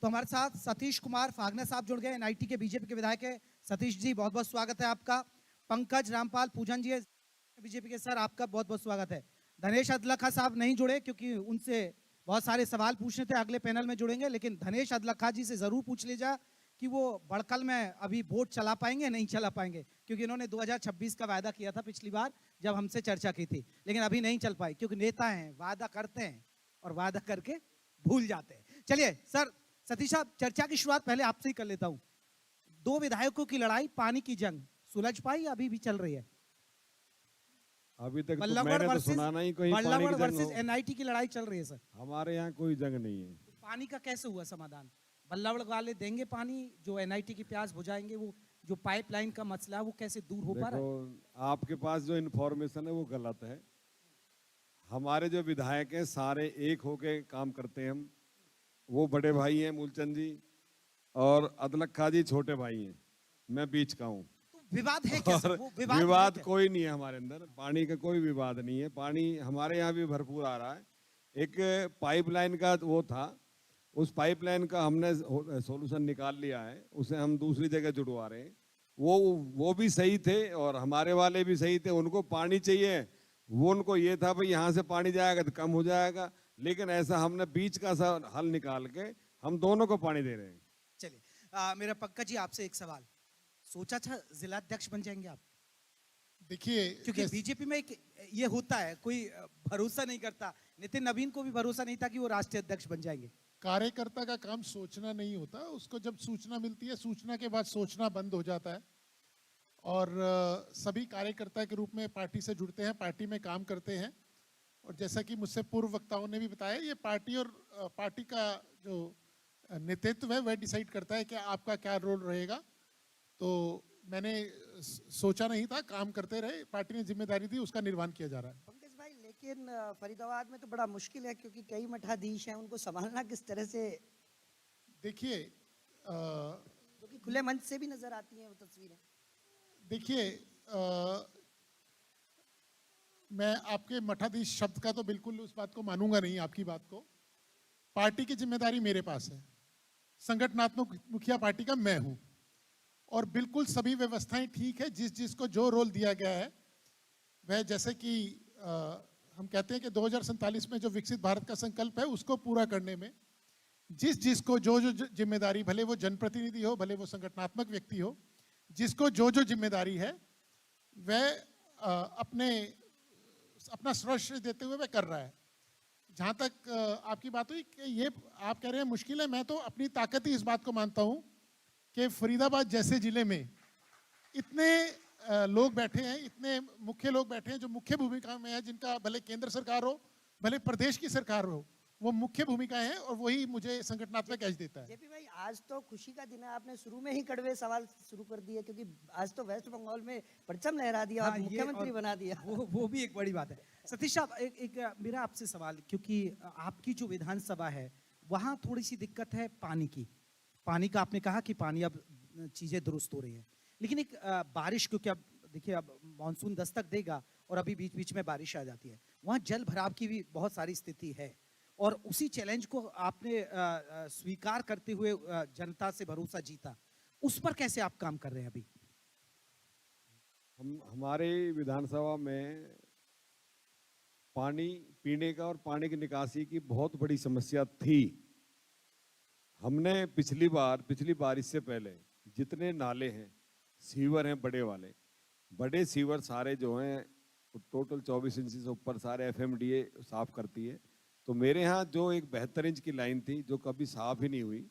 तो हमारे साथ सतीश कुमार फागना साहब जुड़ गए, एनआईटी के बीजेपी के विधायक है। सतीश जी बहुत बहुत स्वागत है आपका। पंकज रामपाल पूजन जी बीजेपी के, सर आपका बहुत बहुत स्वागत है। धनेश अदलखा साहब नहीं जुड़े क्योंकि उनसे बहुत सारे सवाल पूछने थे, अगले पैनल में जुड़ेंगे, लेकिन धनेश अदलखा जी से जरूर पूछ लीजिए कि वो बड़कल में अभी वोट चला पाएंगे नहीं चला पाएंगे, क्योंकि इन्होंने 2026 का वायदा किया था पिछली बार जब हमसे चर्चा की थी, लेकिन अभी नहीं चल पाए क्योंकि नेता हैं, वादा करते हैं और वादा करके भूल जाते हैं। चलिए सर, सतीश साहब चर्चा की शुरुआत पहले आपसे ही कर लेता हूं। दो विधायकों की लड़ाई, पानी की जंग सुलझ पाई या अभी भी चल रही है? अभी तक तो मैंने तो सुना नहीं कोई पानी की जंग हो। एनआईटी की लड़ाई चल रही है सर। हमारे यहाँ कोई जंग नहीं है। तो पानी का कैसे हुआ समाधान? बल्लावड़ वाले देंगे पानी, जो एनआईटी की प्यास बुझाएंगे, वो जो पाइपलाइन का मसला है वो कैसे दूर हो पा रहा है? आपके पास जो इन्फॉर्मेशन है वो गलत है। हमारे जो विधायक हैं सारे एक होके काम करते हैं। हम वो बड़े भाई हैं मूलचंद जी और अदलखा जी छोटे भाई हैं, मैं बीच का हूँ। विवाद है क्या? वो विवाद कोई नहीं है हमारे अंदर, पानी का कोई विवाद नहीं है। पानी हमारे यहाँ भी भरपूर आ रहा है। एक पाइपलाइन का वो था, उस पाइपलाइन का हमने सॉल्यूशन निकाल लिया है, उसे हम दूसरी जगह जुड़वा रहे हैं। वो भी सही थे और हमारे वाले भी सही थे। उनको पानी चाहिए, वो उनको ये था भाई यहाँ से पानी जाएगा तो कम हो जाएगा, लेकिन ऐसा हमने बीच का सा हल निकाल के हम दोनों को पानी दे रहे हैं। चलिए मेरा पंकज जी आपसे एक सवाल, सोचा था जिलाध्यक्ष बन जाएंगे आप? देखिए, क्योंकि बीजेपी में एक ये होता है, कोई भरोसा नहीं करता। नितिन नवीन को भी भरोसा नहीं था कि वो राष्ट्रीय अध्यक्ष बन जाएंगे। कार्यकर्ता का काम सोचना नहीं होता, उसको जब सूचना मिलती है, सूचना के बाद सोचना बंद हो जाता है। और सभी कार्यकर्ता के रूप में पार्टी से जुड़ते हैं, पार्टी में काम करते हैं। और जैसा कि मुझसे पूर्व वक्ताओं ने भी बताया, ये पार्टी और पार्टी का जो नेतृत्व है वह डिसाइड करता है कि आपका क्या रोल रहेगा। तो मैंने सोचा नहीं था, काम करते रहे, पार्टी ने जिम्मेदारी दी, उसका निर्वहन किया जा रहा है। पंकज भाई, लेकिन फरीदाबाद में तो बड़ा मुश्किल है क्योंकि कई मठाधीश हैं, उनको संभालना किस तरह से? देखिए, क्योंकि खुले मंच से भी नजर आती हैं वो तस्वीरें। देखिए, मैं आपके मठाधीश शब्द का तो बिल्कुल उस बात को मानूंगा नहीं, आपकी बात को। पार्टी की जिम्मेदारी मेरे पास है, संगठनात्मक मुखिया पार्टी का मैं हूं, और बिल्कुल सभी व्यवस्थाएं ठीक है। जिसको जो रोल दिया गया है वह, जैसे कि हम कहते हैं कि 2047 में जो विकसित भारत का संकल्प है उसको पूरा करने में जिसको जो जिम्मेदारी, भले वो जनप्रतिनिधि हो, भले वो संगठनात्मक व्यक्ति हो, जिसको जो जिम्मेदारी है वह अपना सर्वश्रेष्ठ देते हुए वह कर रहा है। जहाँ तक आपकी बात हुई कि ये आप कह रहे हैं मुश्किल है, मैं तो अपनी ताकत ही इस बात को मानता हूँ कि फरीदाबाद जैसे जिले में इतने लोग बैठे हैं, इतने मुख्य लोग बैठे हैं जो मुख्य भूमिका में है, जिनका भले केंद्र सरकार हो, भले प्रदेश की सरकार हो, वो मुख्य भूमिकाएं हैं, और वही मुझे संगठनात्मक एज देता है। जेपी भाई, आज तो खुशी का दिन है, आपने शुरू में ही कड़वे सवाल शुरू कर दिए, क्योंकि आज तो वेस्ट बंगाल में परचम लहरा दिया और मुख्यमंत्री बना दिया। वो भी एक बड़ी बात है। सतीश साहब, एक मेरा आपसे सवाल, क्योंकि आपकी जो विधानसभा है वहाँ थोड़ी सी दिक्कत है पानी की। पानी का आपने कहा कि पानी अब चीजें दुरुस्त हो रही है, लेकिन एक बारिश, क्योंकि अब देखिए अब मानसून दस्तक देगा और अभी बीच बीच में बारिश आ जाती है, वहाँ जल भराव की भी बहुत सारी स्थिति है, और उसी चैलेंज को आपने स्वीकार करते हुए जनता से भरोसा जीता, उस पर कैसे आप काम कर रहे हैं अभी? हमारे विधानसभा में पानी पीने का और पानी की निकासी की बहुत बड़ी समस्या थी। हमने पिछली बारिश से पहले जितने नाले हैं, सीवर हैं, बड़े सीवर सारे जो हैं, टोटल 24 इंच से ऊपर सारे FMDA साफ करती है। तो मेरे यहाँ जो एक 72 इंच की लाइन थी जो कभी साफ ही नहीं हुई,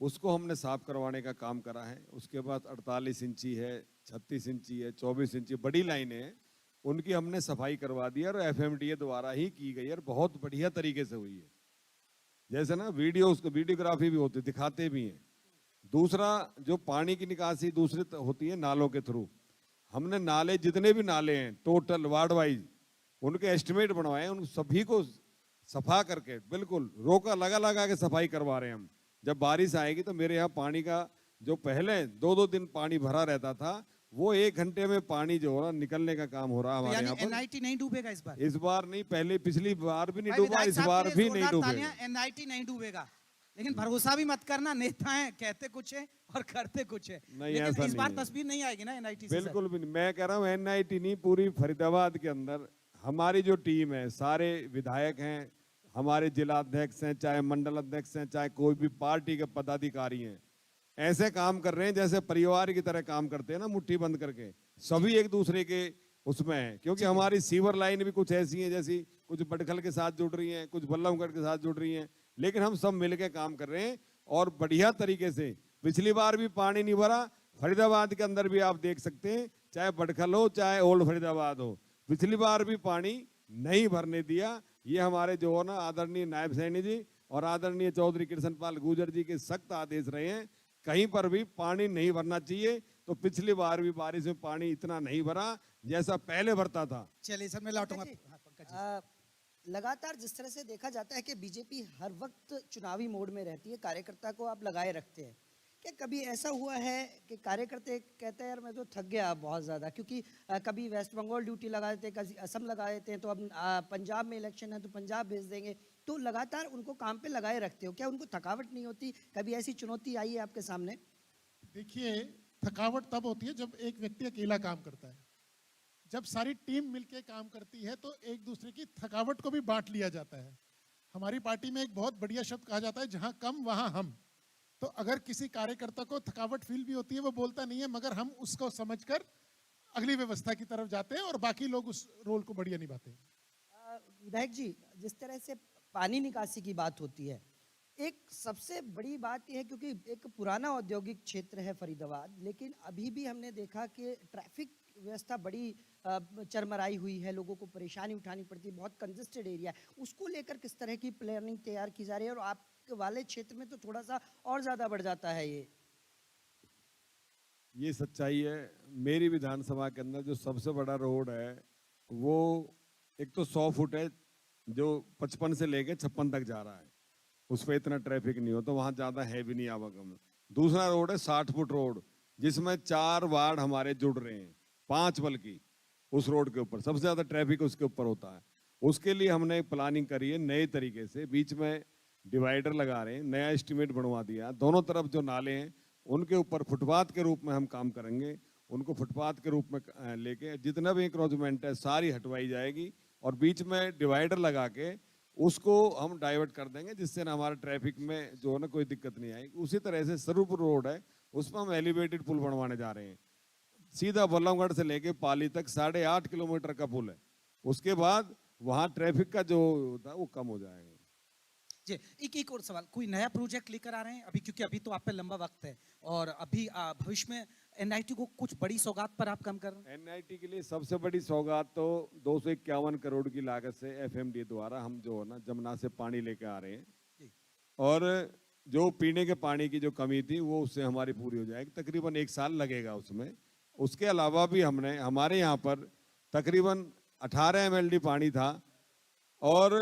उसको हमने साफ करवाने का काम करा है। उसके बाद 48 इंची है, 36 इंची है, 24 इंची बड़ी लाइनें हैं, उनकी हमने सफाई करवा दी और FMDA द्वारा ही की गई और बहुत बढ़िया तरीके से हुई है। जैसे ना वीडियोग्राफी भी होती, दिखाते भी हैं। दूसरा, जो पानी की निकासी दूसरी होती है नालों के थ्रू, हमने नाले, जितने भी नाले हैं टोटल वार्ड वाइज, उनके एस्टिमेट बनवाए, उन सभी को सफा करके बिल्कुल रोका लगा के सफाई करवा रहे हैं हम। जब बारिश आएगी तो मेरे यहाँ पानी का, जो पहले 2-2 दिन पानी भरा रहता था, वो 1 घंटे में पानी जो हो रहा निकलने का काम हो रहा है हमारे यहाँ पर। एनआईटी नहीं डूबेगा इस बार? इस बार नहीं, पहले पिछली बार भी नहीं डूबा, इस बार भी नहीं डूबेगा। एनआईटी नहीं डूबेगा। लेकिन भरोसा भी मत करना, नेता हैं, कहते कुछ है और करते कुछ है। नहीं, लेकिन ऐसा इस नहीं बार है। तस्वीर नहीं आएगी ना एनआईटी से सर। बिल्कुल भी नहीं, मैं कह रहा हूँ एनआईटी नहीं, पूरी फरीदाबाद के अंदर हमारी जो टीम है, सारे विधायक हैं, हमारे जिला अध्यक्ष हैं, चाहे मंडल अध्यक्ष हैं, चाहे कोई भी पार्टी के पदाधिकारी हैं, ऐसे काम कर रहे हैं जैसे परिवार की तरह काम करते हैं ना, मुट्ठी बंद करके। सभी एक दूसरे के उसमें है, क्योंकि हमारी सीवर लाइन भी कुछ ऐसी है, जैसी कुछ बटखल के साथ जुड़ रही हैं, कुछ बल्लभगढ़ के साथ जुड़ रही हैं, लेकिन हम सब मिलकर काम कर रहे हैं और बढ़िया तरीके से। पिछली बार भी पानी नहीं भरा, फरीदाबाद के अंदर भी आप देख सकते हैं, चाहे बटखल हो चाहे ओल्ड फरीदाबाद हो, पिछली बार भी पानी नहीं भरने दिया। ये हमारे जो है ना आदरणीय नायब सैनी जी और आदरणीय चौधरी कृष्णपाल गुर्जर जी के सख्त आदेश रहे हैं, कहीं पर भी पानी नहीं भरना चाहिए। तो पिछली बार भी बारिश में पानी इतना नहीं भरा जैसा पहले भरता था। चलिए सर, मैं लौटूंगा। पंकज जी, हाँ, पंकज जी। लगातार जिस तरह से देखा जाता है कि बीजेपी हर वक्त चुनावी मोड में रहती है, कार्यकर्ता को आप लगाए रखते हैं, क्या कभी ऐसा हुआ है कि कार्यकर्ता कहते हैं यार मैं तो थक गया अब बहुत ज़्यादा, क्योंकि कभी वेस्ट बंगाल ड्यूटी लगा देते हैं, कभी असम लगा देते हैं, तो अब पंजाब में इलेक्शन है तो पंजाब भेज देंगे, तो लगातार उनको काम पे लगाए रखते हो, क्या उनको थकावट नहीं होती? कभी ऐसी चुनौती आई है आपके सामने? देखिए, थकावट तब होती है जब एक व्यक्ति अकेला काम करता है। जब सारी टीम मिलके काम करती है तो एक दूसरे की थकावट को भी बांट लिया जाता है। हमारी पार्टी में एक बहुत बढ़िया शब्द कहा जाता है, जहां कम वहां हम। तो अगर किसी कार्यकर्ता को थकावट फील भी होती है, वो बोलता नहीं है, मगर हम उसको समझकर अगली व्यवस्था की तरफ जाते हैं और बाकी लोग उस रोल को बढ़िया निभाते हैं। विधायक जी, जिस तरह से पानी निकासी की बात होती है, एक सबसे बड़ी बात यह है क्योंकि एक पुराना औद्योगिक क्षेत्र है फरीदाबाद, लेकिन अभी भी हमने देखा कि ट्रैफिक व्यवस्था बड़ी चरमराई हुई है, लोगों को परेशानी उठानी पड़ती है, बहुत कंजेस्टेड एरिया है। उसको लेकर किस तरह की प्लानिंग तैयार की जा रही है? और आपके वाले क्षेत्र में तो थोड़ा सा और ज्यादा बढ़ जाता है ये सच्चाई है। मेरी विधानसभा के अंदर जो सबसे बड़ा रोड है वो एक तो 100 फुट है, जो 55 से लेके 56 तक जा रहा है, उस पर इतना ट्रैफिक नहीं हो, तो वहां ज्यादा है भी नहीं आवागमन। दूसरा रोड है 60 फुट रोड, जिसमें 4 वार्ड हमारे जुड़ रहे हैं, 5 बल्कि उस रोड के ऊपर सबसे ज्यादा ट्रैफिक उसके ऊपर होता है। उसके लिए हमने प्लानिंग करी है नए तरीके से, बीच में डिवाइडर लगा रहे हैं, नया एस्टीमेट बनवा दिया, दोनों तरफ जो नाले हैं उनके ऊपर फुटपाथ के रूप में हम काम करेंगे, उनको फुटपाथ के रूप में लेके जितना भी इंक्रोचमेंट है सारी हटवाई जाएगी और बीच में डिवाइडर लगा के उसको हम डाइवर्ट कर देंगे, जिससे ना हमारे ट्रैफिक में जो है ना कोई दिक्कत नहीं आएगी। उसी तरह से स्वरूपुर रोड है, उस पर हम एलिवेटेड पुल बनवाने जा रहे हैं, सीधा बल्लभगढ़ से लेके पाली तक 8.5 किलोमीटर का पुल है। उसके बाद वहाँ ट्रैफिक का जो होता है वो कम हो जाएगा। जी, एक और सवाल, कोई नया प्रोजेक्ट लेकर आ रहे हैं अभी, क्योंकि अभी तो आप पे लंबा वक्त है और अभी भविष्य में एनआईटी को कुछ बड़ी सौगात पर आप काम कर रहे हैं? एनआईटी के लिए सबसे बड़ी सौगात तो 251 करोड़ की लागत से एफएमडी द्वारा हम जो है ना जमुना से पानी लेके आ रहे हैं, और जो पीने के पानी की जो कमी थी वो उससे हमारी पूरी हो जाएगी, तकरीबन 1 साल लगेगा उसमें। उसके अलावा भी हमने हमारे यहाँ पर तकरीबन 18 MLD पानी था और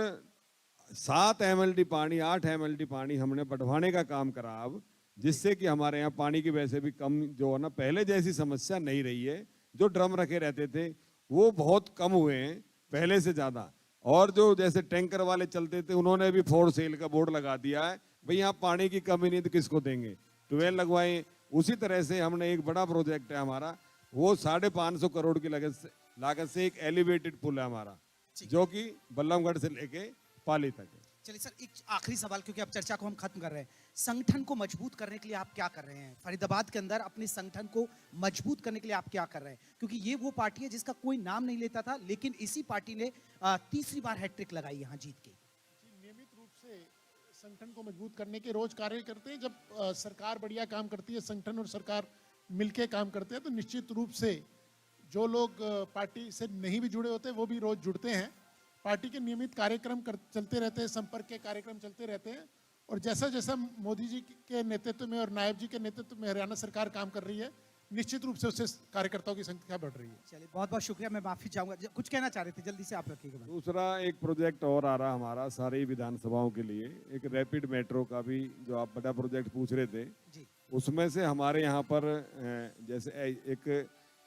7 MLD पानी 8 MLD पानी हमने बढ़वाने का काम करा अब, जिससे कि हमारे यहाँ पानी की वैसे भी कम जो है ना पहले जैसी समस्या नहीं रही है। जो ड्रम रखे रहते थे वो बहुत कम हुए हैं पहले से ज़्यादा, और जो जैसे टैंकर वाले चलते थे उन्होंने भी फॉर सेल का बोर्ड लगा दिया है, भाई यहाँ पानी की कमी नहीं तो किसको देंगे, ट्यूबवेल लगवाएं। उसी तरह से हमने एक बड़ा प्रोजेक्ट है हमारा, वो 550 करोड़ की लागत से एक एलिवेटेड पुल है हमारा, जो कि बल्लभगढ़ से लेके पाली तक है। चलिए सर, एक आखिरी सवाल, क्योंकि अब चर्चा को हम खत्म कर रहे हैं। संगठन को मजबूत करने के लिए आप क्या कर रहे हैं? फरीदाबाद के अंदर अपने संगठन को मजबूत करने के लिए आप क्या कर रहे हैं? क्योंकि ये वो पार्टी है जिसका कोई नाम नहीं लेता था, लेकिन इसी पार्टी ने तीसरी बार हैट्रिक लगाई यहाँ जीत के। नियमित रूप से संगठन को मजबूत करने के रोज कार्य करते हैं। जब सरकार बढ़िया काम करती है, संगठन और सरकार मिलके काम करते हैं, तो निश्चित रूप से जो लोग पार्टी से नहीं भी जुड़े होते वो भी रोज जुड़ते हैं। पार्टी के नियमित कार्यक्रम चलते रहते हैं, संपर्क के कार्यक्रम चलते रहते हैं, और जैसा जैसा मोदी जी के नेतृत्व में और नायब जी के नेतृत्व में हरियाणा सरकार काम कर रही है, निश्चित रूप से उससे कार्यकर्ताओं की संख्या बढ़ रही है। चलिए, बहुत बहुत शुक्रिया, मैं माफी चाहूंगा, कुछ कहना चाह रहे थे, जल्दी से आप रखिएगा। दूसरा एक प्रोजेक्ट और आ रहा हमारा सारी विधानसभाओं के लिए, एक रैपिड मेट्रो का भी जो आप बड़ा प्रोजेक्ट पूछ रहे थे जी। उसमें से हमारे यहाँ पर जैसे एक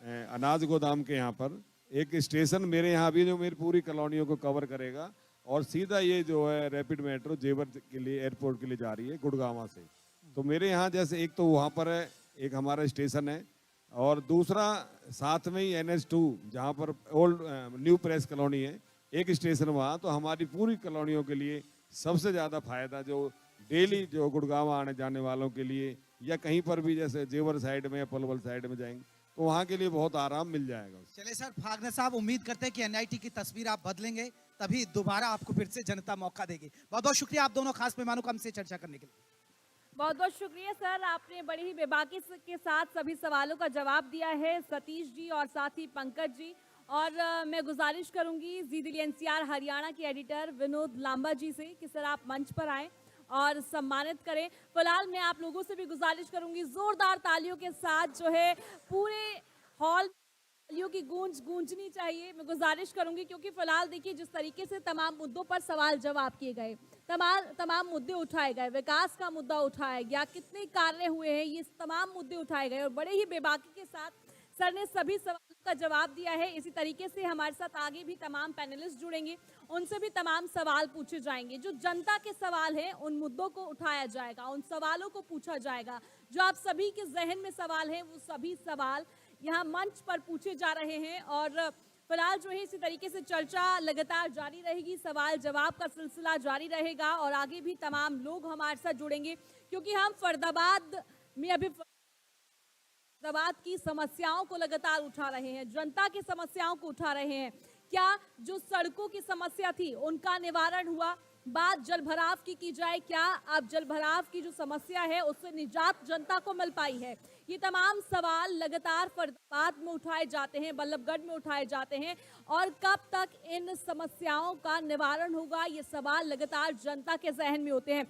अनाज गोदाम के यहाँ पर एक स्टेशन मेरे यहाँ भी जो मेरी पूरी कॉलोनियों को कवर करेगा, और सीधा ये जो है रैपिड मेट्रो जेवर के लिए एयरपोर्ट के लिए जा रही है गुड़गांव से। तो मेरे यहाँ जैसे एक तो वहाँ पर है, एक हमारा स्टेशन है, और दूसरा साथ में ही NH2 जहाँ पर ओल्ड न्यू प्रेस कॉलोनी है, एक स्टेशन वहाँ। तो हमारी पूरी कॉलोनियों के लिए सबसे ज़्यादा फायदा जो डेली जो गुड़गांव आने जाने वालों के लिए, या कहीं पर भी जैसे जेवर साइड में या पलवल साइड में जाएंगे तो वहाँ के लिए बहुत आराम मिल जाएगा। चलिए सर, फागना साहब, उम्मीद करते हैं कि NIT की तस्वीर आप बदलेंगे, तभी दोबारा आपको फिर से जनता मौका देगी। बहुत बहुत शुक्रिया आप दोनों खास मेहमानों का हमसे चर्चा करने के लिए। बहुत बहुत शुक्रिया सर, आपने बड़ी ही बेबाकी के साथ सभी सवालों का जवाब दिया है, सतीश जी और साथ ही पंकज जी। और मैं गुजारिश करूंगी जी दिल्ली NCR हरियाणा के एडिटर विनोद लांबा जी से कि सर आप मंच पर आएं और सम्मानित करें। फिलहाल मैं आप लोगों से भी गुजारिश करूंगी जोरदार तालियों के साथ जो है पूरे हॉल तालियों की गूंजनी चाहिए, मैं गुजारिश करूंगी, क्योंकि फिलहाल देखिए जिस तरीके से तमाम मुद्दों पर सवाल जवाब किए गए, तमाम मुद्दे उठाए गए, विकास का मुद्दा उठाया गया, कितने कार्य हुए हैं, ये तमाम मुद्दे उठाए गए और बड़े ही बेबाकी के साथ सर ने सभी सवालों का जवाब दिया है। इसी तरीके से हमारे साथ आगे भी तमाम पैनलिस्ट जुड़ेंगे, उनसे भी तमाम सवाल पूछे जाएंगे। जो जनता के सवाल हैं उन मुद्दों को उठाया जाएगा, उन सवालों को पूछा जाएगा। जो आप सभी के जहन में सवाल हैं वो सभी सवाल यहाँ मंच पर पूछे जा रहे हैं। और फिलहाल जो है इसी तरीके से चर्चा लगातार जारी रहेगी, सवाल जवाब का सिलसिला जारी रहेगा और आगे भी तमाम लोग हमारे साथ जुड़ेंगे, क्योंकि हम फरीदाबाद में अभी फरीदाबाद की समस्याओं को लगातार उठा रहे हैं, जनता की समस्याओं को उठा रहे हैं। क्या जो सड़कों की समस्या थी उनका निवारण हुआ? बात जलभराव की जाए, क्या अब जलभराव की जो समस्या है उससे निजात जनता को मिल पाई है? ये तमाम सवाल लगातार फरीदाबाद में उठाए जाते हैं, बल्लभगढ़ में उठाए जाते हैं, और कब तक इन समस्याओं का निवारण होगा ये सवाल लगातार जनता के जहन में होते हैं।